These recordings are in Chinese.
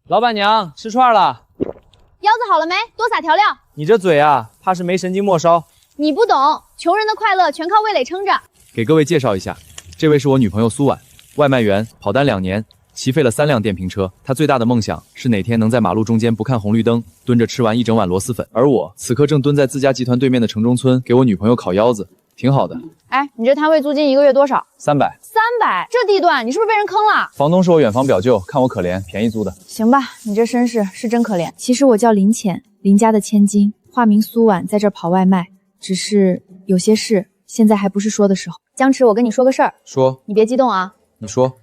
老板娘，吃串了。腰子好了没？多撒调料。你这嘴啊，怕是没神经末梢。你不懂，穷人的快乐全靠味蕾撑着。给各位介绍一下，这位是我女朋友苏婉，外卖员，跑单2年，骑废了3辆电瓶车。她最大的梦想是哪天能在马路中间不看红绿灯，蹲着吃完1整碗螺蛳粉。而我此刻正蹲在自家集团对面的城中村，给我女朋友烤腰子，挺好的。哎，你这摊位租金1个月多少？300。300，这地段你是不是被人坑了？房东是我远房表舅，看我可怜，便宜租的。行吧，你这身世是真可怜。其实我叫林浅，林家的千金，化名苏婉，在这儿跑外卖。只是有些事现在还不是说的时候。江池，我跟你说个事儿。说。你别激动啊。你说。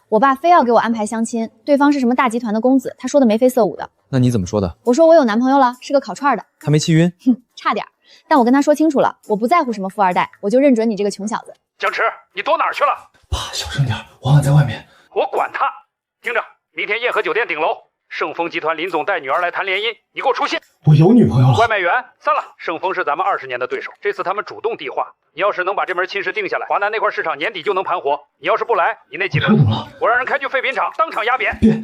我爸非要给我安排相亲，对方是什么大集团的公子，他说的眉飞色舞的。那你怎么说的？我说我有男朋友了，是个烤串的。他没气晕？哼，差点。但我跟他说清楚了，我不在乎什么富二代，我就认准你这个穷小子。江池，你躲哪儿去了？爸，小声点，王婉在外面。我管他！听着，明天燕和酒店顶楼，盛丰集团林总带女儿来谈联姻，你给我出现。我有女朋友了。外卖员，散了。盛丰是咱们20年的对手，这次他们主动递话，你要是能把这门亲事定下来，华南那块市场年底就能盘活。你要是不来，你那几吨，我让人开去废品厂，当场压扁。别。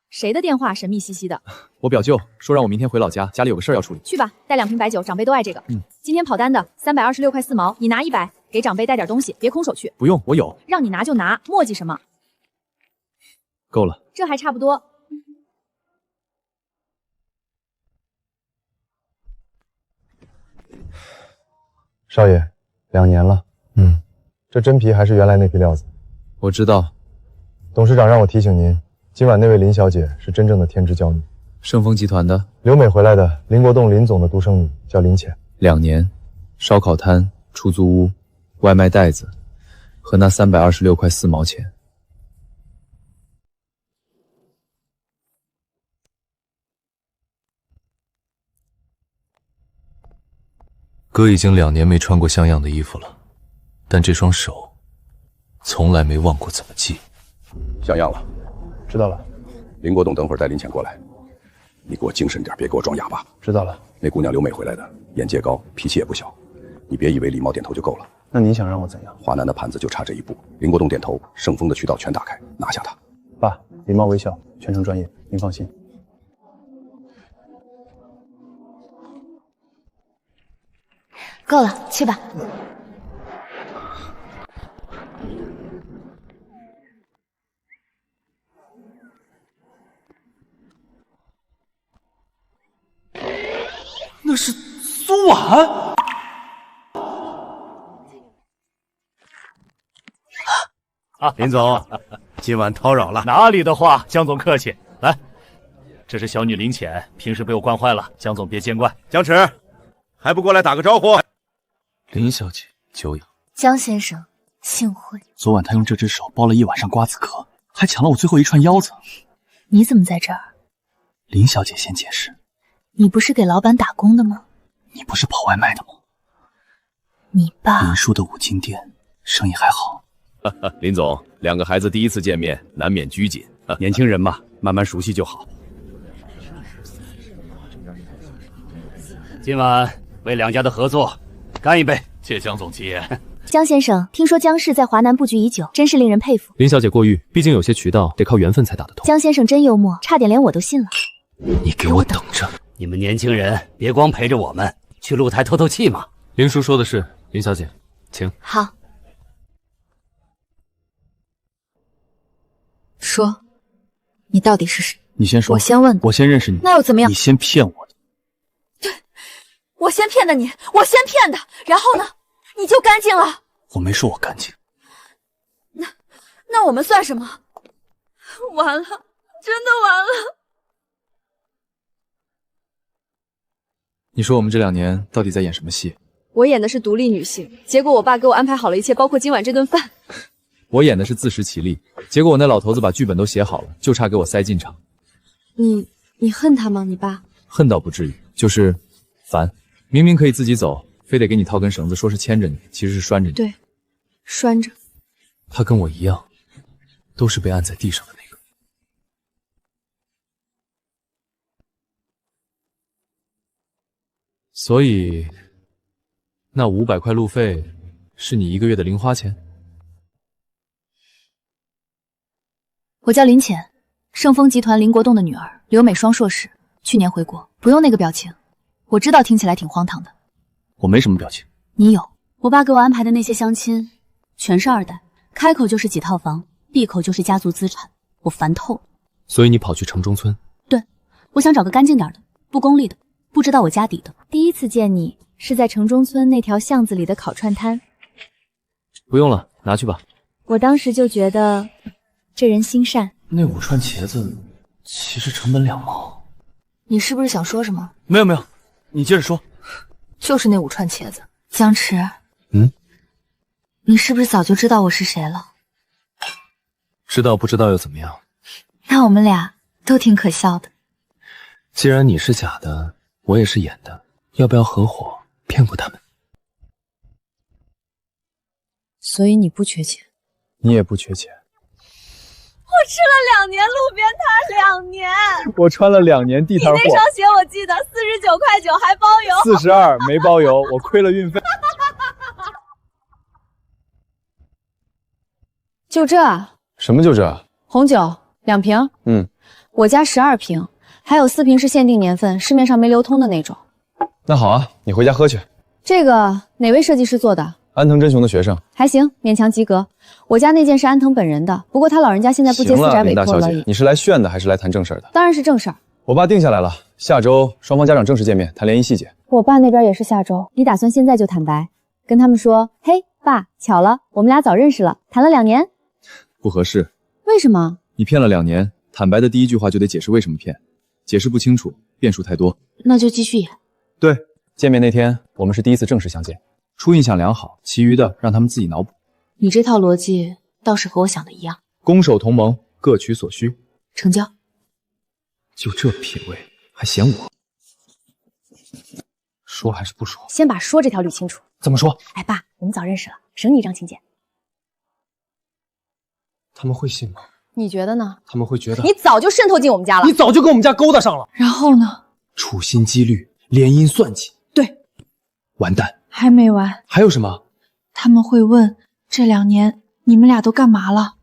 谁的电话神秘兮兮的？我表舅说让我明天回老家，家里有个事儿要处理。去吧，带2瓶白酒，长辈都爱这个。今天跑单的326块4毛，你拿100，给长辈带点东西，别空手去。不用，我有。让你拿就拿，磨叽什么？够了，这还差不多。少爷，2年了。这真皮还是原来那批料子？我知道。董事长让我提醒您，今晚那位林小姐是真正的天之娇女，盛丰集团的留美回来的林国栋林总的独生女，叫林浅。2年，烧烤摊、出租屋、外卖袋子，和那326块4毛钱。哥已经2年没穿过像样的衣服了，但这双手从来没忘过怎么系。像样了。知道了。林国栋等会儿带林浅过来，你给我精神点，别给我装哑巴。知道了。那姑娘留美回来的，眼界高，脾气也不小，你别以为礼貌点头就够了。那你想让我怎样？华南的盘子就差这一步，林国栋点头，盛丰的渠道全打开，拿下他。爸，礼貌微笑，全程专业，您放心。够了，去吧。那是苏婉。林总，今晚叨扰了。哪里的话，江总客气。来，这是小女林浅，平时被我惯坏了，江总别见怪。江池，还不过来打个招呼？林小姐，久仰。江先生，幸会。昨晚他用这只手剥了1晚上瓜子壳，还抢了我最后1串腰子。你怎么在这儿？林小姐先解释。你不是给老板打工的吗？你不是跑外卖的吗？你爸。林叔的五金店生意还好。林总，2个孩子第一次见面，难免拘谨。年轻人嘛，慢慢熟悉就好。今晚为2家的合作干一杯！谢江总吉言。江先生，听说江氏在华南布局已久，真是令人佩服。林小姐过誉，毕竟有些渠道得靠缘分才打得通。江先生真幽默，差点连我都信了。你给我等着！你们年轻人别光陪着我们，去露台透透气嘛。林叔说的是，林小姐，请。好。说，你到底是谁？你先说。我先问。我先认识你。那又怎么样？你先骗我的。对，我先骗的你，我先骗的，然后呢，你就干净了。我没说我干净。那我们算什么？完了，真的完了。你说我们这2年到底在演什么戏？我演的是独立女性，结果我爸给我安排好了一切，包括今晚这顿饭。我演的是自食其力，结果我那老头子把剧本都写好了，就差给我塞进场。你恨他吗？你爸？恨倒不至于，就是烦。明明可以自己走，非得给你套根绳子，说是牵着你，其实是拴着你。对，拴着。他跟我一样，都是被按在地上的那个。所以，那500块路费是你1个月的零花钱？我叫林浅，盛丰集团林国栋的女儿，留美双硕士，去年回国。不用那个表情，我知道听起来挺荒唐的。我没什么表情。你有。我爸给我安排的那些相亲，全是2代，开口就是几套房，闭口就是家族资产，我烦透了。所以你跑去城中村？对，我想找个干净点的，不功利的，不知道我家底的。第一次见你是在城中村那条巷子里的烤串摊。不用了，拿去吧。我当时就觉得这人心善。那5串茄子其实成本2毛。你是不是想说什么？没有没有，你接着说。就是那5串茄子。江池，你是不是早就知道我是谁了？知道不知道又怎么样？那我们俩都挺可笑的。既然你是假的，我也是演的，要不要合伙骗过他们？所以你不缺钱，你也不缺钱。我吃了2年路边摊，2年。我穿了2年地摊货。你那双鞋我记得49.9还包邮，42没包邮，我亏了运费。就这？什么就这？红酒2瓶。我家12瓶，还有4瓶是限定年份，市面上没流通的那种。那好啊，你回家喝去。这个哪位设计师做的？安藤真雄的学生。还行，勉强及格。我家那件是安藤本人的，不过他老人家现在不接私宅委托了。你是来炫的还是来谈正事的？当然是正事儿。我爸定下来了，下周双方家长正式见面，谈联谊细节。我爸那边也是下周。你打算现在就坦白，跟他们说，嘿，爸，巧了，我们俩早认识了，谈了2年。不合适。为什么？你骗了2年，坦白的第1句话就得解释为什么骗，解释不清楚，变数太多。那就继续演。对，见面那天我们是第一次正式相见。初印象良好，其余的让他们自己脑补。你这套逻辑倒是和我想的一样。攻守同盟，各取所需。成交。就这品味，还嫌我？说还是不说？先把说这条捋清楚。怎么说？哎，爸，我们早认识了，省你一张请柬。他们会信吗？你觉得呢？他们会觉得你早就渗透进我们家了，你早就跟我们家勾搭上了。然后呢？处心积虑，联姻算计。对，完蛋。还没完。还有什么？他们会问这2年你们俩都干嘛了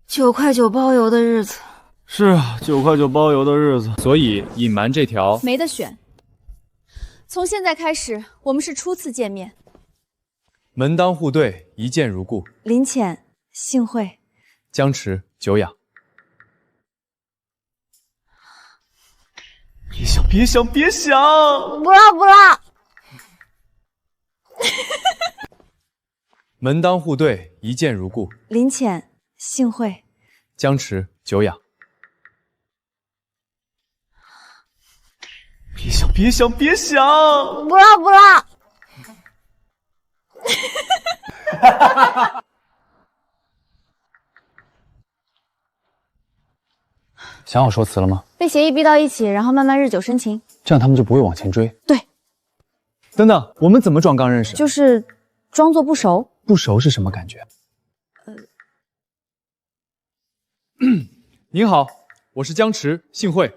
？9块9包邮的日子。是啊，9块9包邮的日子。所以隐瞒这条没得选。从现在开始，我们是初次见面。门当户对，一见如故。林浅，幸会。僵持，久仰。别想，别想，别想！不啦不啦。门当户对，一见如故。林浅，幸会。僵持，久仰。别想，别想，别想！不啦不啦。想好说辞了吗？被协议逼到一起，然后慢慢日久生情，这样他们就不会往前追。对。等等，我们怎么装刚认识？就是装作不熟。不熟是什么感觉？您好，我是僵持，幸会。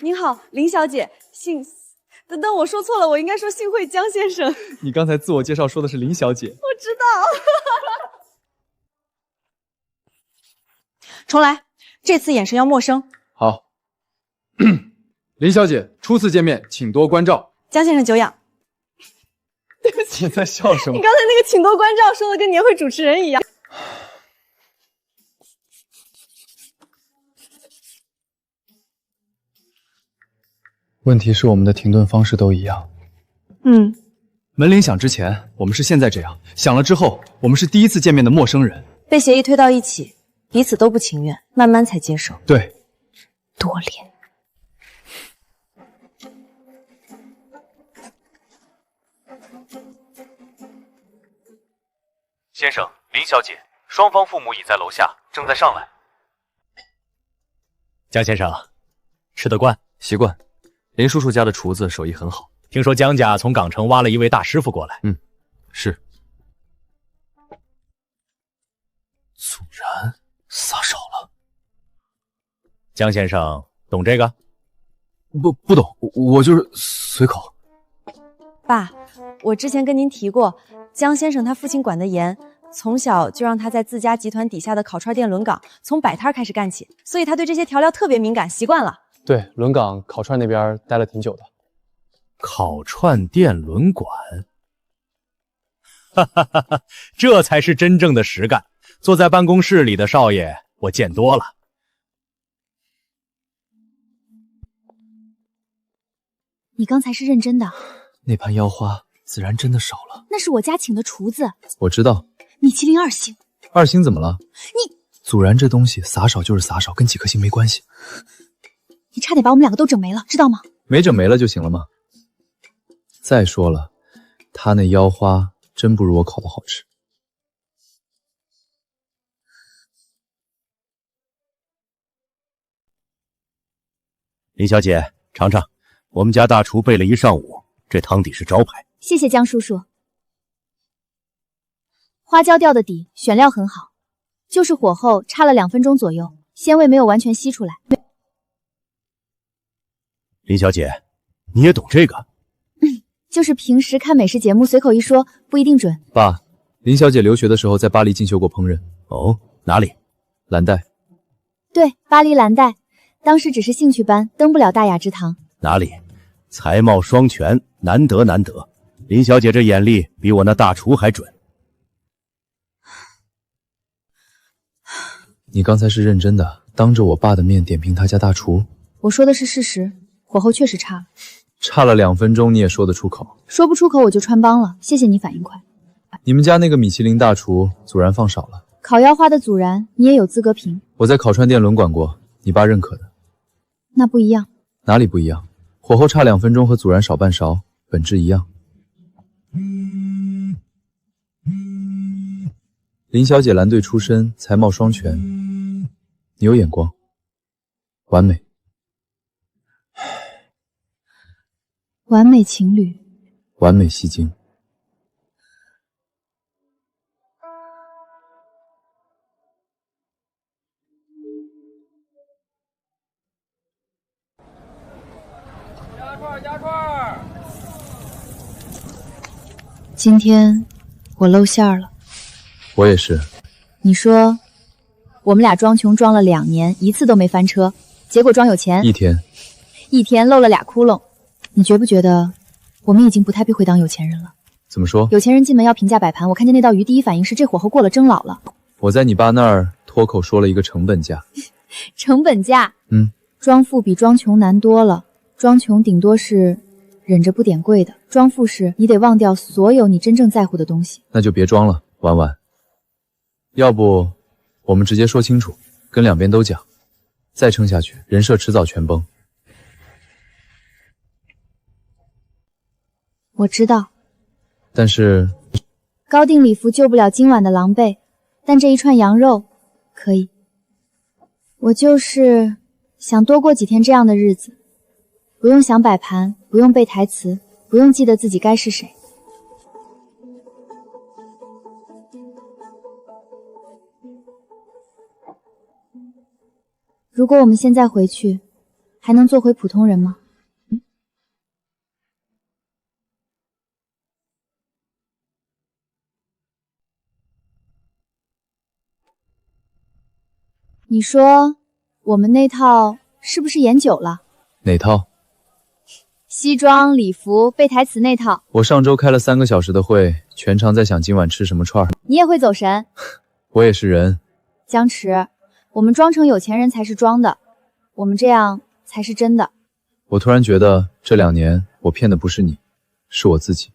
您好，林小姐，等等，我说错了，我应该说幸会江先生。你刚才自我介绍说的是林小姐。我知道。重来，这次眼神要陌生。好。林小姐，初次见面，请多关照。江先生久仰。对不起，你在笑什么？你刚才那个请多关照说的跟年会主持人一样。问题是我们的停顿方式都一样。门铃响之前，我们是现在这样；响了之后，我们是第一次见面的陌生人。被协议推到一起，彼此都不情愿，慢慢才接受。对，多脸。先生，林小姐，双方父母已在楼下，正在上来。江先生，吃得惯？习惯。林叔叔家的厨子手艺很好，听说江家从港城挖了一位大师傅过来。是。祖然撒手了。江先生懂这个？不懂，我就是随口。爸，我之前跟您提过，江先生他父亲管得严，从小就让他在自家集团底下的烤串店轮岗，从摆摊开始干起，所以他对这些调料特别敏感，习惯了。对，轮岗烤串那边待了挺久的。烤串店轮管，哈哈哈哈，这才是真正的实干。坐在办公室里的少爷，我见多了。你刚才是认真的？那盘腰花自然真的少了。那是我家请的厨子。我知道。米其林2星。2星怎么了？你祖然这东西撒少就是撒少，跟几颗星没关系。你差点把我们2个都整没了，知道吗？没整没了就行了吗？再说了，他那腰花真不如我烤的好吃。林小姐，尝尝，我们家大厨备了一上午，这汤底是招牌。谢谢江叔叔。花椒调的底，选料很好，就是火候差了2分钟左右，鲜味没有完全吸出来。林小姐，你也懂这个？就是平时看美食节目随口一说，不一定准。爸，林小姐留学的时候在巴黎进修过烹饪。哦，哪里？蓝带。对，巴黎蓝带，当时只是兴趣班，登不了大雅之堂。哪里？才貌双全，难得难得。林小姐这眼力比我那大厨还准。你刚才是认真的，当着我爸的面点评他家大厨？我说的是事实，火候确实差了。差了2分钟你也说得出口？说不出口我就穿帮了，谢谢你反应快。你们家那个米其林大厨祖然放少了。烤腰花的祖然你也有资格评。我在烤串店轮管过，你爸认可的。那不一样。哪里不一样？火候差2分钟和祖然少半勺，本质一样。林小姐蓝队出身，才貌双全，你有眼光，完美。完美情侣，完美戏精。加串！今天我露馅儿了。我也是。你说，我们俩装穷装了2年，一次都没翻车，结果装有钱一天漏了2窟窿。你觉不觉得我们已经不太配会当有钱人了？怎么说？有钱人进门要评价摆盘，我看见那道鱼第一反应是这火候过了蒸老了。我在你爸那儿脱口说了一个成本价。成本价？装富比装穷难多了。装穷顶多是忍着不点贵的，装富是你得忘掉所有你真正在乎的东西。那就别装了，婉婉。要不我们直接说清楚，跟2边都讲，再撑下去，人设迟早全崩。我知道，但是高定礼服救不了今晚的狼狈，但这一串羊肉可以。我就是想多过几天这样的日子，不用想摆盘，不用背台词，不用记得自己该是谁。如果我们现在回去，还能做回普通人吗？你说我们那套是不是演久了？哪套？西装、礼服、背台词那套。我上周开了3个小时的会，全场在想今晚吃什么串儿。你也会走神？我也是人。江池，我们装成有钱人才是装的，我们这样才是真的。我突然觉得这2年我骗的不是你，是我自己。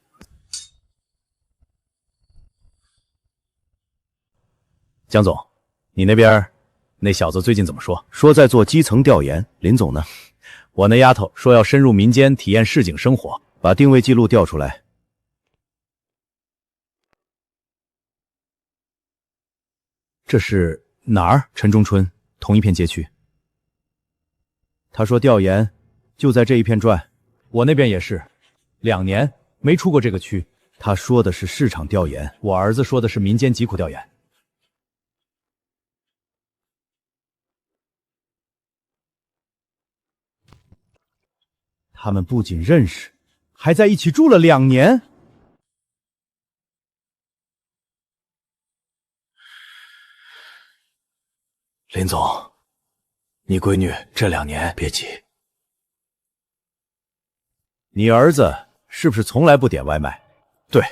江总，你那边那小子最近怎么说？说在做基层调研。林总呢？我那丫头说要深入民间体验市井生活，把定位记录调出来。这是哪儿？城中村同一片街区。他说调研就在这一片转，我那边也是，2年没出过这个区。他说的是市场调研，我儿子说的是民间疾苦调研。他们不仅认识，还在一起住了2年。林总，你闺女这2年别急。你儿子是不是从来不点外卖？对，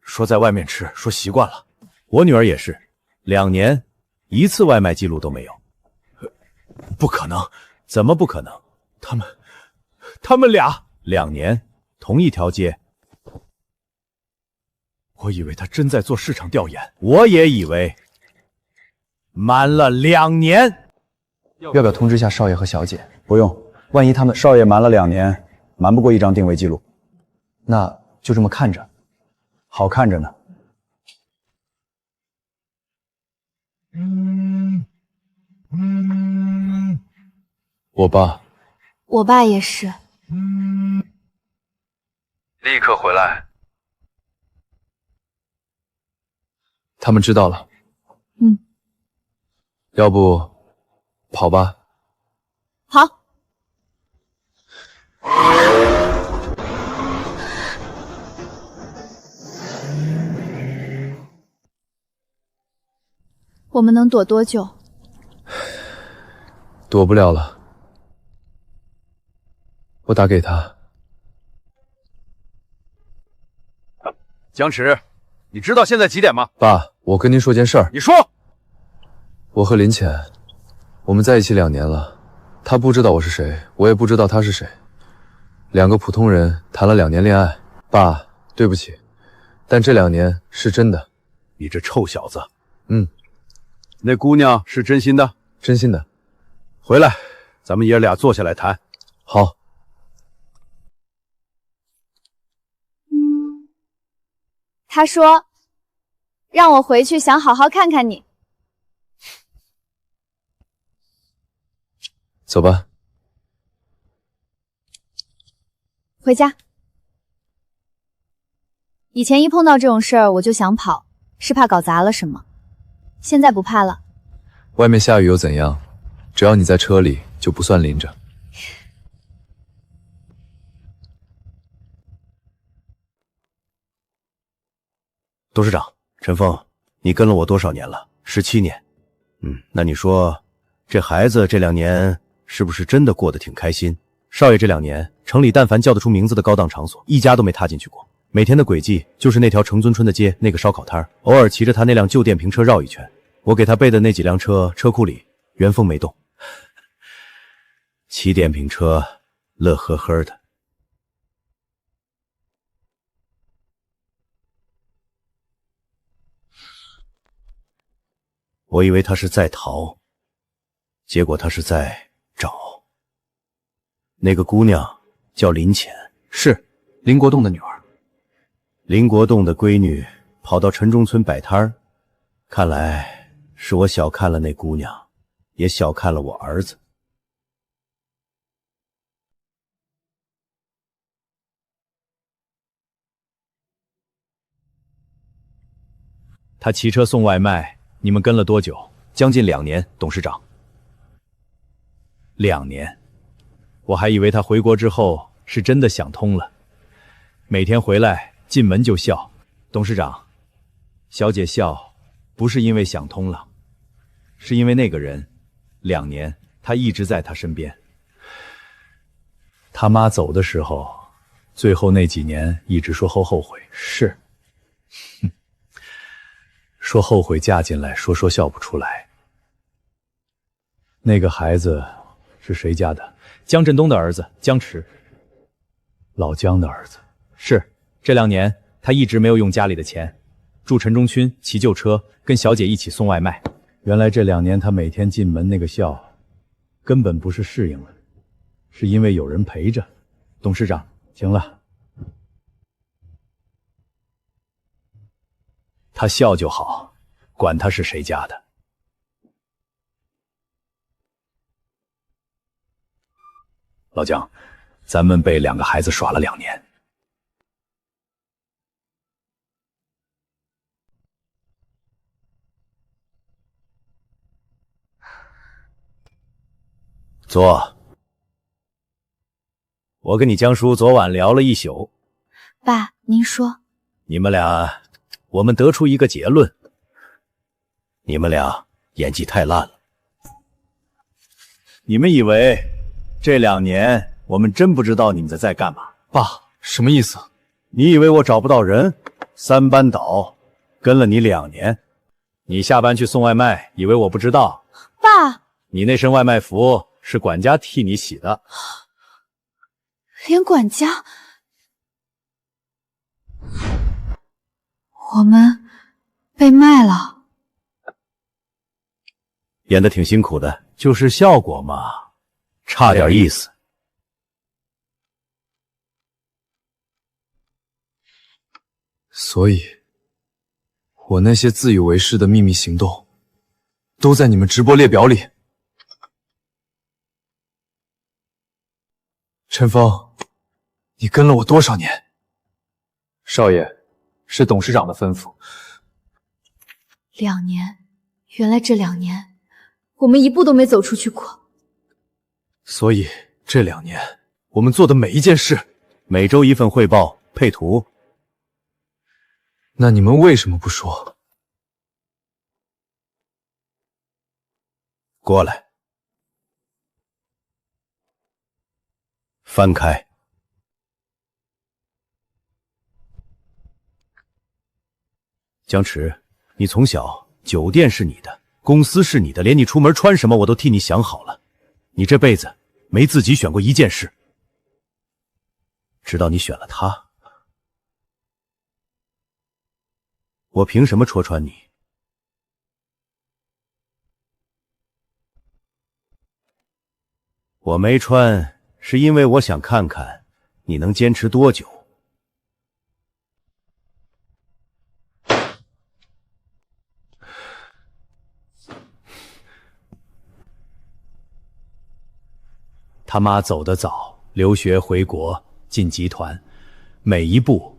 说在外面吃，说习惯了。我女儿也是，2年1次外卖记录都没有。不可能！怎么不可能？他们俩2年同一条街。我以为他真在做市场调研。我也以为。瞒了2年。要不要通知一下少爷和小姐？不用，万一他们少爷瞒了2年，瞒不过一张定位记录。那就这么看着，好看着呢。我爸，我爸也是。立刻回来。他们知道了。要不跑吧。好。我们能躲多久？躲不了了。我打给他。江池，你知道现在几点吗？爸，我跟您说件事儿。你说。我和林浅，我们在一起2年了，他不知道我是谁，我也不知道他是谁，2个普通人谈了2年恋爱。爸，对不起，但这2年是真的。你这臭小子！那姑娘是真心的？真心的。回来，咱们爷俩坐下来谈。好。他说，让我回去想好好看看你。走吧。回家。以前一碰到这种事儿我就想跑，是怕搞砸了什么。现在不怕了。外面下雨又怎样？只要你在车里，就不算淋着。董事长，陈峰，你跟了我多少年了？17年。那你说，这孩子这2年是不是真的过得挺开心？少爷这2年，城里但凡叫得出名字的高档场所，一家都没踏进去过。每天的轨迹就是那条城尊村的街，那个烧烤摊，偶尔骑着他那辆旧电瓶车绕一圈。我给他备的那几辆车，车库里原封没动。骑电瓶车，乐呵呵的。我以为他是在逃，结果他是在找。那个姑娘叫林浅，是林国栋的女儿。林国栋的闺女跑到城中村摆摊儿，看来是我小看了那姑娘，也小看了我儿子。他骑车送外卖，你们跟了多久？将近2年，董事长。2年，我还以为他回国之后是真的想通了，每天回来进门就笑。董事长，小姐笑不是因为想通了，是因为那个人2年他一直在他身边。他妈走的时候，最后那几年一直说后悔。是，说后悔嫁进来，说笑不出来。那个孩子是谁家的？江振东的儿子江池，老江的儿子。是，这2年他一直没有用家里的钱，住城中区，骑旧车，跟小姐一起送外卖。原来这2年他每天进门那个笑，根本不是适应了，是因为有人陪着。董事长，行了，他笑就好，管他是谁家的。老江，咱们被2个孩子耍了2年。坐。我跟你江叔昨晚聊了一宿。爸，您说。你们俩，我们得出一个结论：你们俩演技太烂了。你们以为这2年我们真不知道你们在干嘛？爸，什么意思？你以为我找不到人？3班倒，跟了你2年。你下班去送外卖，以为我不知道？爸，你那身外卖服是管家替你洗的。连管家，我们被卖了。演得挺辛苦的，就是效果嘛，差点意思。所以，我那些自以为是的秘密行动，都在你们直播列表里。陈峰，你跟了我多少年？少爷，是董事长的吩咐。2年，原来这2年，我们一步都没走出去过。所以这2年，我们做的每一件事，每周1份汇报，配图。那你们为什么不说？过来，翻开。江池，你从小酒店是你的，公司是你的，连你出门穿什么我都替你想好了。你这辈子没自己选过一件事，直到你选了他。我凭什么戳穿你？我没穿，是因为我想看看你能坚持多久。他妈走得早，留学回国，进集团，每一步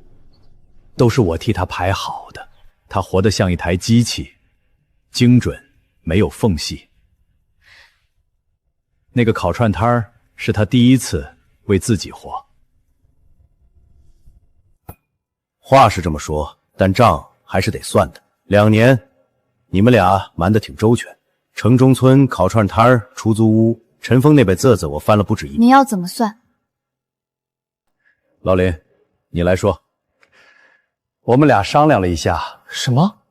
都是我替他排好的。他活得像一台机器，精准，没有缝隙。那个烤串摊儿是他第一次为自己活。话是这么说，但账还是得算的。2年，你们俩瞒得挺周全。城中村烤串摊儿、出租屋，陈峰那本册子我翻了不止一遍。你要怎么算？老林，你来说。我们俩商量了一下。什么？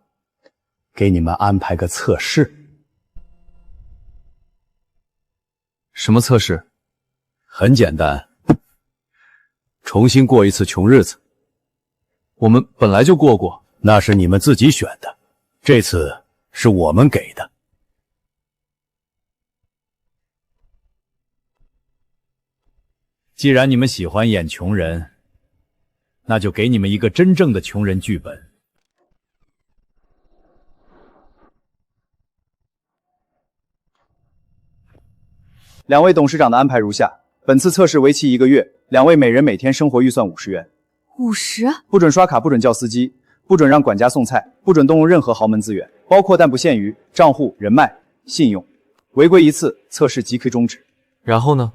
给你们安排个测试。什么测试？很简单，重新过一次穷日子。我们本来就过过，那是你们自己选的，这次是我们给的。既然你们喜欢演穷人，那就给你们一个真正的穷人剧本。2位董事长的安排如下：本次测试为期1个月，2位每人每天生活预算50元50？不准刷卡，不准叫司机，不准让管家送菜，不准动用任何豪门资源，包括但不限于账户、人脉、信用。违规1次，测试即可终止。然后呢？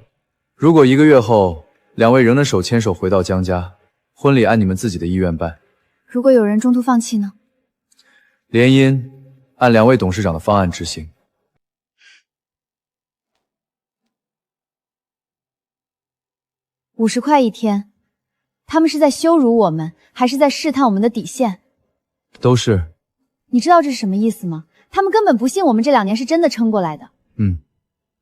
如果1个月后2位仍能手牵手回到江家，婚礼按你们自己的意愿办。如果有人中途放弃呢？联姻按2位董事长的方案执行。50块1天，他们是在羞辱我们，还是在试探我们的底线？都是。你知道这是什么意思吗？他们根本不信我们这2年是真的撑过来的。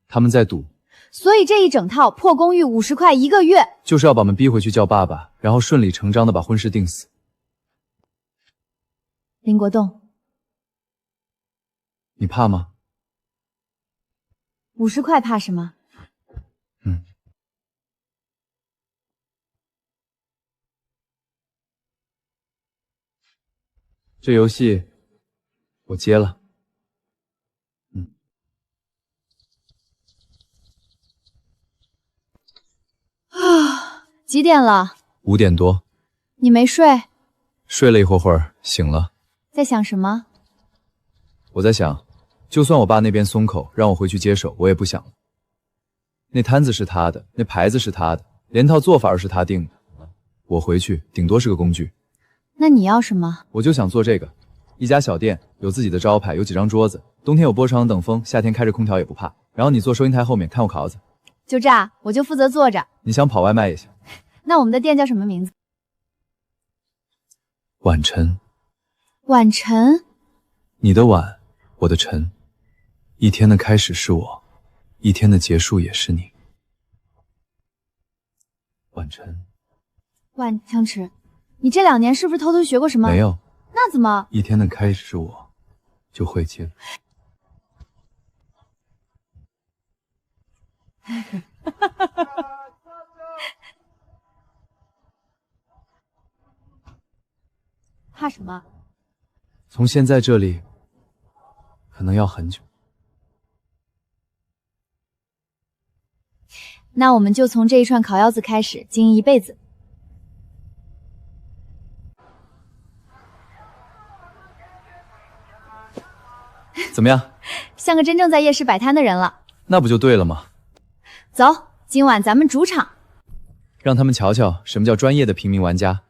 他们在赌。所以这一整套破公寓50块1个月，就是要把我们逼回去叫爸爸，然后顺理成章的把婚事定死。林国栋，你怕吗？50块怕什么？这游戏我接了。几点了5点多。你没睡？睡了一会儿，醒了。在想什么？我在想，就算我爸那边松口让我回去接手，我也不想了。那摊子是他的，那牌子是他的，连套做法是他定的，我回去顶多是个工具。那你要什么？我就想做这个，一家小店，有自己的招牌，有几张桌子，冬天有波长等风，夏天开着空调也不怕。然后你坐收银台后面看我烤子。就这，我就负责坐着。你想跑外卖也行。那我们的店叫什么名字？晚晨。晚晨。你的晚，我的晨。一天的开始是我，一天的结束也是你。晚晨。江池，你这2年是不是偷偷学过什么？没有。那怎么？一天的开始是我，就会进。怕什么？从现在这里，可能要很久。那我们就从这一串烤腰子开始，经营一辈子。怎么样？像个真正在夜市摆摊的人了。那不就对了吗？走，今晚咱们主场，让他们瞧瞧什么叫专业的平民玩家。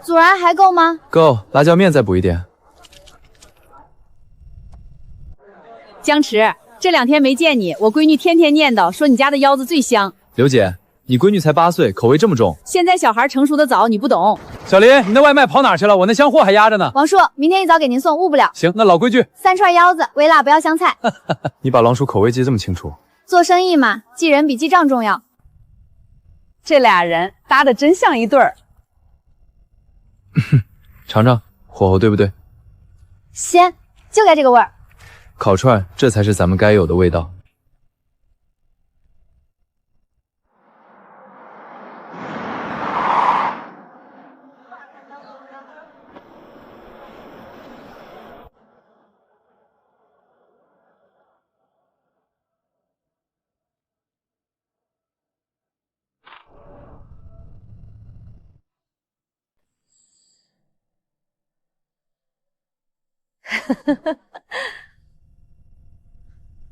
孜然还够吗？够，辣椒面再补一点。江池，这2天没见你，我闺女天天念叨说你家的腰子最香。刘姐，你闺女才8岁，口味这么重。现在小孩成熟的早，你不懂。小林，你那外卖跑哪去了？我那箱货还压着呢。王叔，明天一早给您送，误不了。行，那老规矩，3串腰子，微辣不要香菜。你把狼叔口味记这么清楚？做生意嘛，记人比记账重要。这俩人搭的真像一对儿。尝尝，火候对不对？鲜，就该这个味儿。烤串，这才是咱们该有的味道。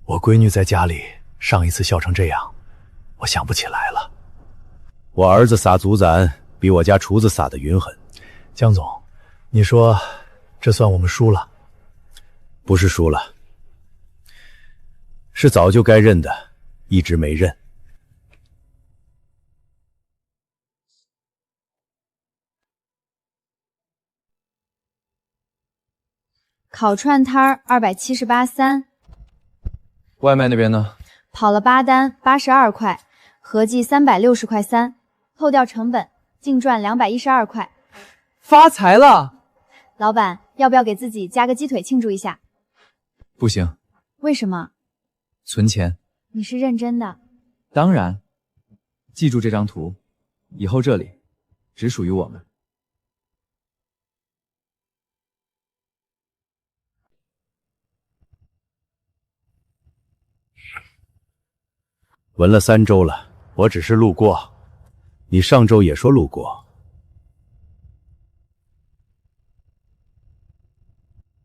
我闺女在家里上一次笑成这样，我想不起来了。我儿子撒竹盏比我家厨子撒的匀狠。江总，你说这算我们输了？不是输了，是早就该认的，一直没认。烤串摊儿278.3，外卖那边呢？跑了8单，82块，合计360块3，扣掉成本，净赚212块。发财了！老板，要不要给自己加个鸡腿庆祝一下？不行。为什么？存钱。你是认真的？当然。记住这张图，以后这里只属于我们。闻了3周了，我只是路过。你上周也说路过。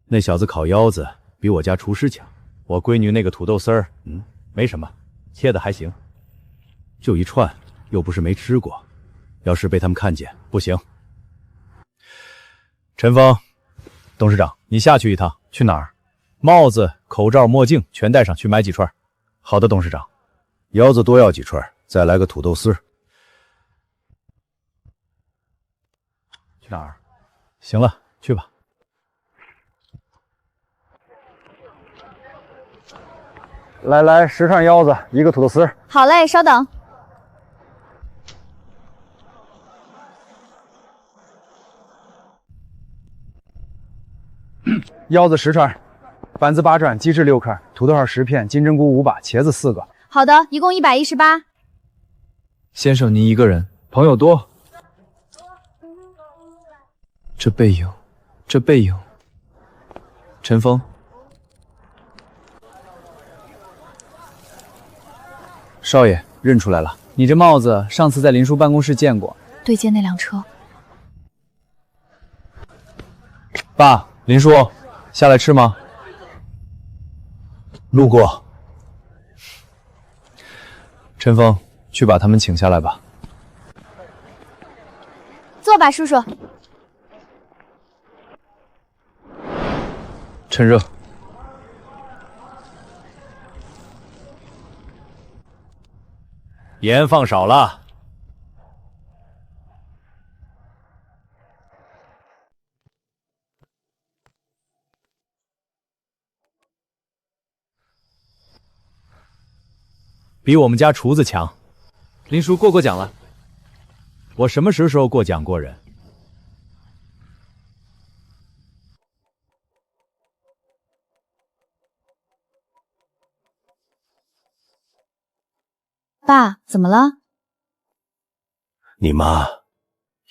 那小子烤腰子比我家厨师强，我闺女那个土豆丝儿，没什么，切的还行，就一串，又不是没吃过，要是被他们看见，不行。陈峰，董事长，你下去一趟。去哪儿？帽子、口罩、墨镜全戴上，去买几串。好的，董事长。腰子多要几串，再来个土豆丝。去哪儿？行了，去吧。来10串腰子，1个土豆丝。好嘞，稍等。腰子10串，板子8串，鸡翅6块，土豆条10片，金针菇5把，茄子4个。好的，一共118。先生，您一个人，朋友多。这背影，这背影。陈峰，少爷认出来了，你这帽子上次在林叔办公室见过。对接那辆车。爸，林叔，下来吃吗？路过。陈峰，去把他们请下来吧。坐吧，叔叔。趁热。盐放少了。比我们家厨子强。林叔过奖了。我什么时候过奖过人？爸，怎么了？你妈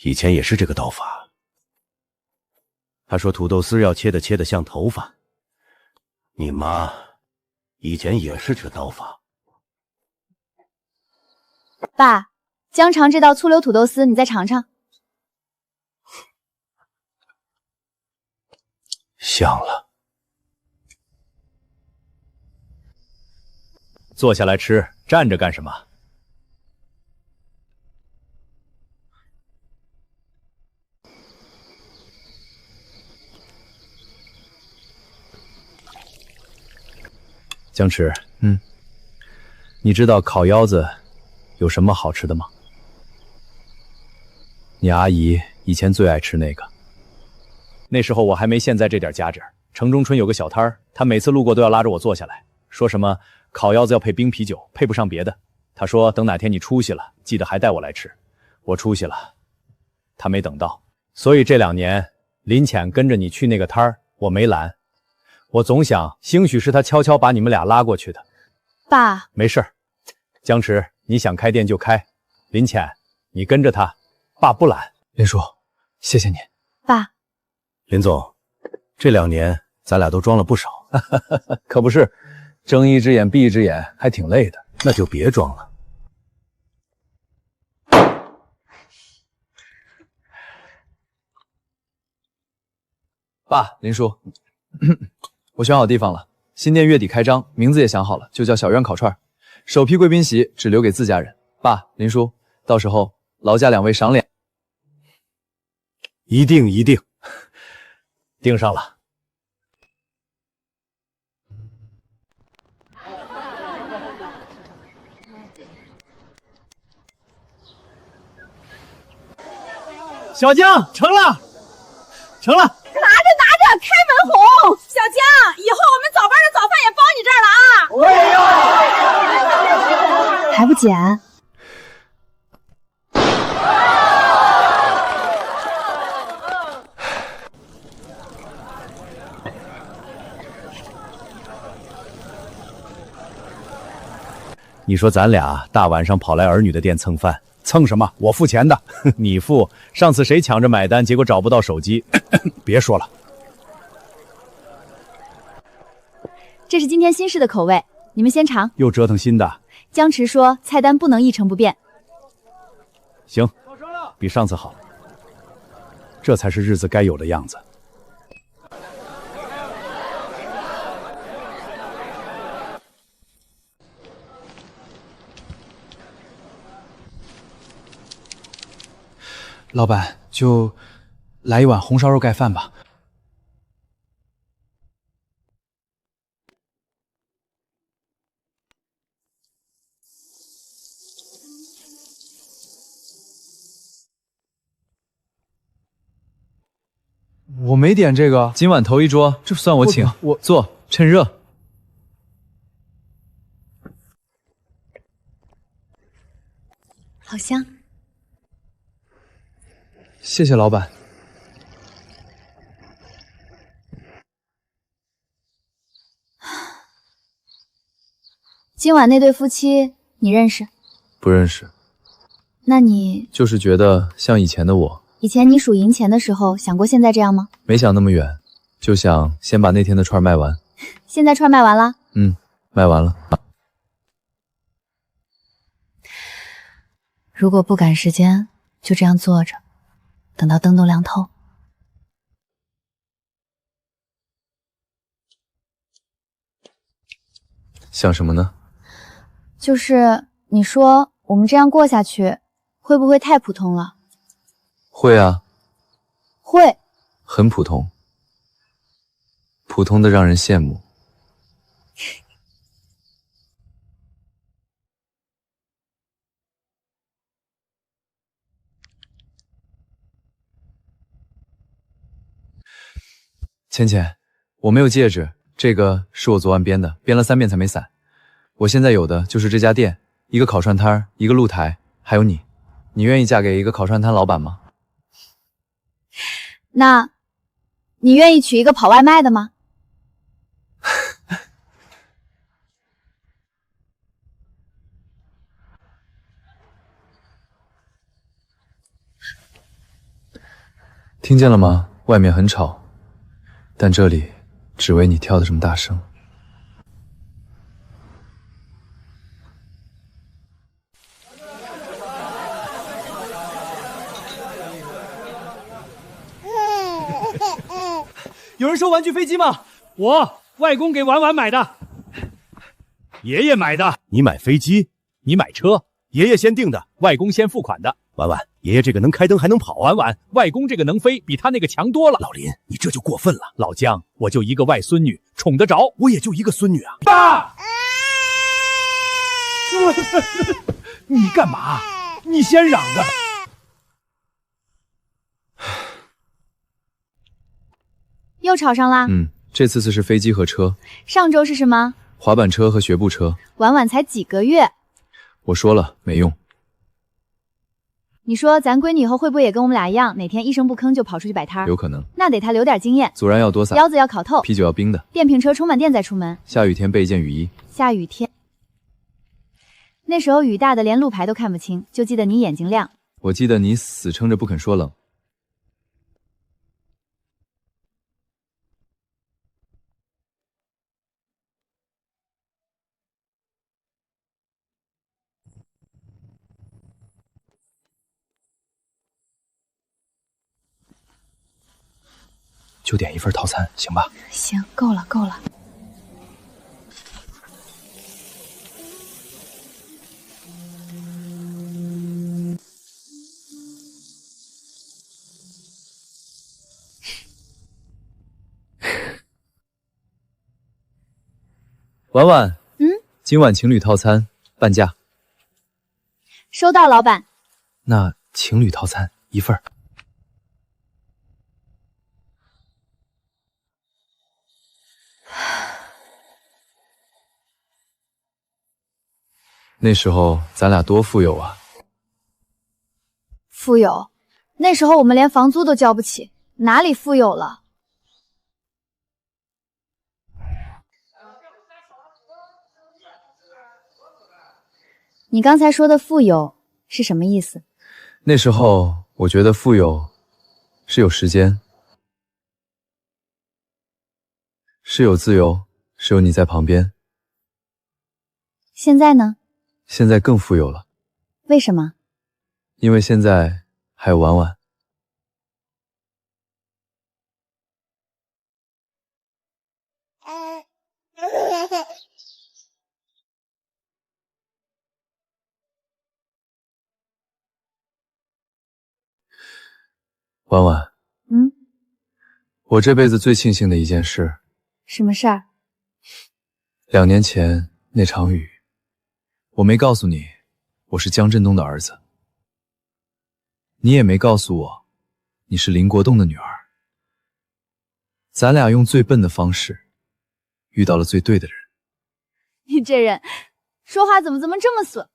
以前也是这个刀法。她说土豆丝要切的像头发。你妈以前也是这刀法。爸，江肠这道醋溜土豆丝你再尝尝。香了。坐下来吃，站着干什么？江池，你知道烤腰子有什么好吃的吗？你阿姨以前最爱吃那个。那时候我还没现在这点家底儿。城中村有个小摊儿，他每次路过都要拉着我坐下来，说什么烤腰子要配冰啤酒，配不上别的。他说等哪天你出息了，记得还带我来吃。我出息了，他没等到，所以这2年林浅跟着你去那个摊儿，我没拦。我总想，兴许是他悄悄把你们俩拉过去的。爸，没事儿，江池，你想开店就开。林浅，你跟着他，爸不拦。林叔，谢谢你。爸，林总，这2年咱俩都装了不少。可不是，睁一只眼闭一只眼，还挺累的。那就别装了。爸，林叔，我选好地方了，新店月底开张，名字也想好了，就叫小院烤串。首批贵宾席只留给自家人。爸，林叔，到时候劳驾2位赏脸。一定，盯上了。小江，成了，成了！拿着，开门红！小江，以后我们早班的早饭也包你这儿了啊！我也要！还不捡？你说咱俩大晚上跑来儿女的店蹭饭，蹭什么？我付钱的。你付。上次谁抢着买单，结果找不到手机。别说了。这是今天新式的口味，你们先尝。又折腾新的。江池说菜单不能一成不变。行，比上次好。这才是日子该有的样子。老板，就来一碗红烧肉盖饭吧。我没点这个，今晚头一桌，这算我请。我坐，趁热。好香。谢谢老板。今晚那对夫妻你认识？不认识。那你就是觉得像以前的我。以前你数赢钱的时候想过现在这样吗？没想那么远，就想先把那天的串卖完。现在串卖完了？卖完了。如果不赶时间，就这样坐着。等到灯都亮透。想什么呢？就是你说我们这样过下去，会不会太普通了？会啊，会，很普通，普通的让人羡慕。浅浅，我没有戒指，这个是我昨晚编的，编了3遍才没散。我现在有的就是这家店，一个烤串摊，一个露台，还有你。你愿意嫁给一个烤串摊老板吗？那，你愿意娶一个跑外卖的吗？听见了吗？外面很吵，但这里只为你跳得这么大声。有人收玩具飞机吗？我外公给婉婉买的，爷爷买的。你买飞机，你买车，爷爷先定的，外公先付款的。婉婉，爷爷这个能开灯还能跑。婉婉，外公这个能飞，比他那个强多了。老林，你这就过分了。老姜，我就一个外孙女，宠得着，我也就一个孙女啊。爸，你干嘛？你先嚷的。又吵上啦？这次是飞机和车。上周是什么？滑板车和学步车。婉婉才几个月。我说了，没用。你说咱闺女以后会不会也跟我们俩一样，哪天一声不吭就跑出去摆摊儿？有可能。那得她留点经验。孜然要多撒，腰子要烤透，啤酒要冰的，电瓶车充满电再出门。下雨天备一件雨衣。下雨天，那时候雨大的连路牌都看不清，就记得你眼睛亮。我记得你死撑着不肯说冷。就点一份套餐，行吧？行，够了，够了。婉婉，今晚情侣套餐半价。收到，老板。那情侣套餐一份。那时候咱俩多富有啊！富有？那时候我们连房租都交不起，哪里富有了？你刚才说的富有是什么意思？那时候我觉得富有是有时间，是有自由，是有你在旁边。现在呢？现在更富有了。为什么？因为现在还有婉婉。婉婉，我这辈子最庆幸的一件事。什么事儿？2年前那场雨，我没告诉你我是江振东的儿子，你也没告诉我你是林国栋的女儿。咱俩用最笨的方式遇到了最对的人。你这人说话怎么这么损？